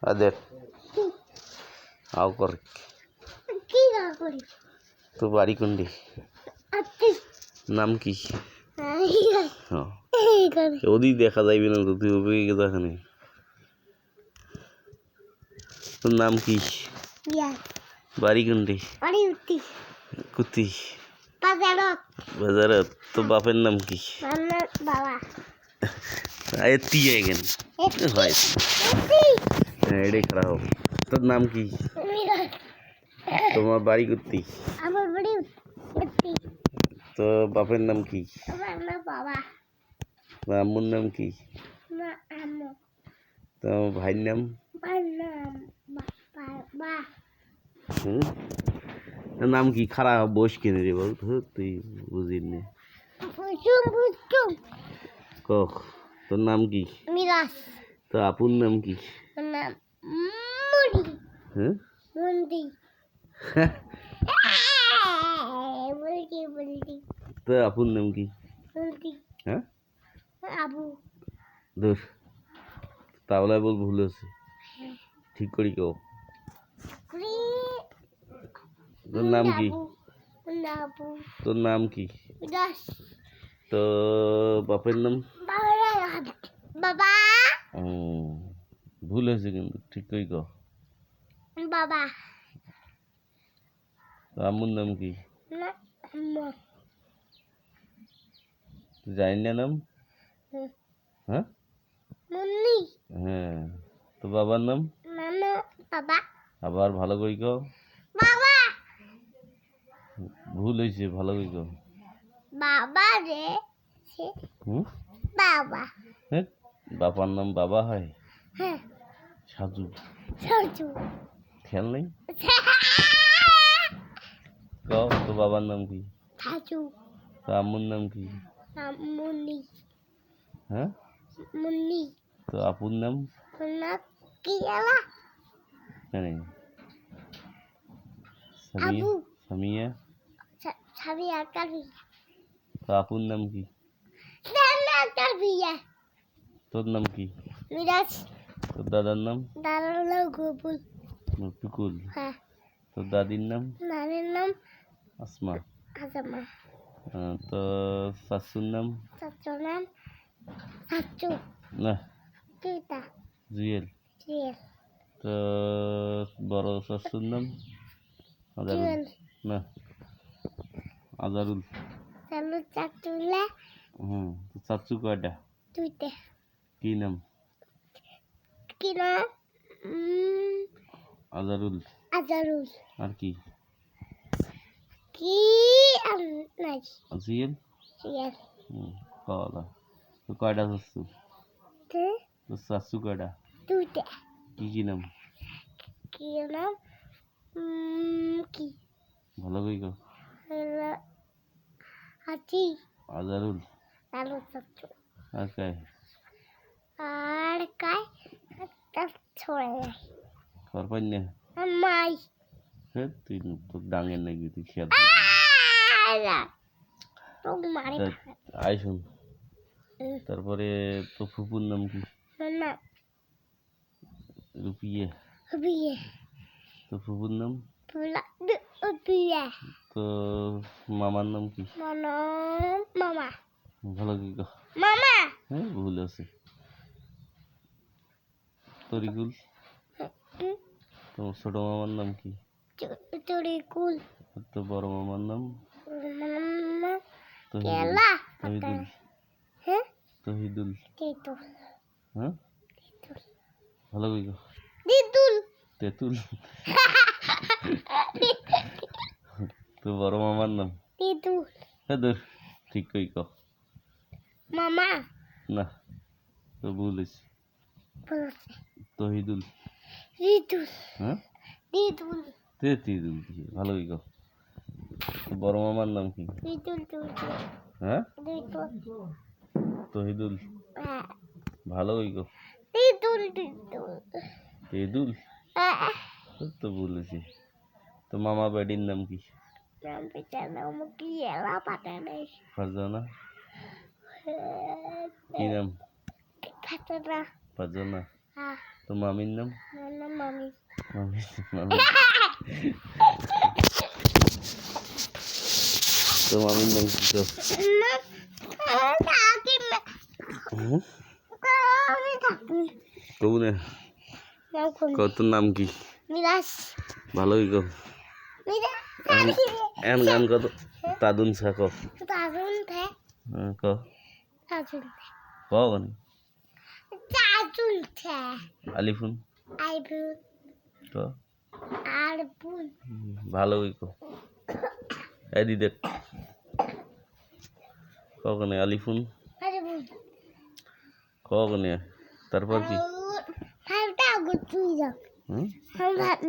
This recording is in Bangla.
আদের আও কর কি করি তো বাড়ি কোনটি নাম কি ওদি দেখা যাইবে না তো তুই ওকে দেখানে তোর নাম কি বাড়ি কোনটি কুতি বাজারত তো বাপের নাম কি বাবা এতি এগেন হয় হ্যাঁ এটাই খারাপ হবে তোর নাম কি তোমার বাড়ি কুতি আমার বাড়ি তো বাপের নাম কি বাবা আম্মুর নাম কি না আম্মু তো ভাইয়ের নাম বাবা নাম কি খারাপ বস কিনে রে বল তুই বুঝিনি কক তোর নাম কি মিরাজ তো আপুর নাম কি নাম মুড়ি হ্যাঁ মুন্ডি মুড়ি মুড়ি তো আপুর নাম কি মুন্ডি হ্যাঁ আবু দূর তাহলে বল ভুল আছে ঠিক করি কেউ তোর নাম কি তোর নাম কি তো বাপের নাম বাবা ভুল হয়েছে কিন্তু ঠিক করি কও বাবা আম্মুর নাম কি জানি না নাম হ্যাঁ মুন্নি হ্যাঁ তো বাবার নাম মামা বাবা আবার ভালো করি কও বাবা ভুল হয়েছে ভালো করি কও বাবা রে বাবা হ্যাঁ বাবার নাম বাবা হয় হ্যাঁ সাজু সাজু খেয়াল নেই কও তো বাবার নাম কি সাজু তো আম্মুর নাম কি মুন্নি হ্যাঁ মুন্নি তো আপুর নাম না কি এলা জানি আবু সামিয়া ছাবি আকার তো আপুর নাম কি সামনে আকার বিয়া তোর নাম কি মিরাজ তোর দাদার নাম দাঁড়ালো গোপুল টুকুল হ্যাঁ তোর দাদির নাম নানির নাম আসমা আজমা তো শাশুর নাম চাচুর নাম চাচু না কিটা জুয়েল জুয়েল তো বড় শাশুর নাম জুয়েল না আজারুল চালু চাচুলে তো চাচু কয়টা দুইটা কি নাম কি নাম আজারুল আজারুল আর কি কি নাই জুয়েল জুয়েল কলা তো কয়টা চাচু তে তো চাচু কয়টা দুইটা কি নাম কি নাম কি ভালো কই কও আছি আজারুল চালু চাচু আর কাই আর কাই একটা ছড়ে যায় করপাই না মাই হ্যাঁ তুই তো ডাঙের নাকি তুই খেয়াল তো মারি আয় শুন তারপরে তো ফুপুর নাম কি না রুপিয়ে বিয়ে তো ফুপুর নাম বিয়ে তো মামার নাম কি মামা ভালো কি কও মামা হ্যাঁ ভুল আছে তরিকুল তোমার ছোট মামার নাম কি তরিকুল তো বড় মামার নাম কেলা তহিদুল হ্যাঁ তহিদুল তেতুল হ্যাঁ ভালো কই কও দিদুল তেতুল তো বড় মামার নাম দিদুল হ্যাঁ ধর ঠিক কই কও মামা না তো ভুল হয়েছে বলছে তহিদুল দিদুল হ্যাঁ দিদুল তেতুল ভালো কই কও বড় মামার নাম কি দিদুল হ্যাঁ দিদুল তহিদুল ভালো কই কও দিদুল দিদুল তেদুল তো বলেছি তো মামা বাড়ির নাম কি নাম পিতার নাম কি এলা পাতা নেই ফারজানা কি নাম ফাতনা ফারজানা হ্যাঁ তো মামির নাম আমার নাম মামি মামি মামি তো মামির নাম কি তো কৌ না কত নাম কি মিরাজ ভালোই কো এন গান কত তাদুন সা ক তাজুন থে ক তাজুন ক গান তাজুন থে আলিফুন আইবু ক আরবুন ভালোই কো এদি দেখ ক গানে আলিফুন আরবুন ক গানে তারপর কি ফাইভটা গুড তুই যাও হুম হাম ভাত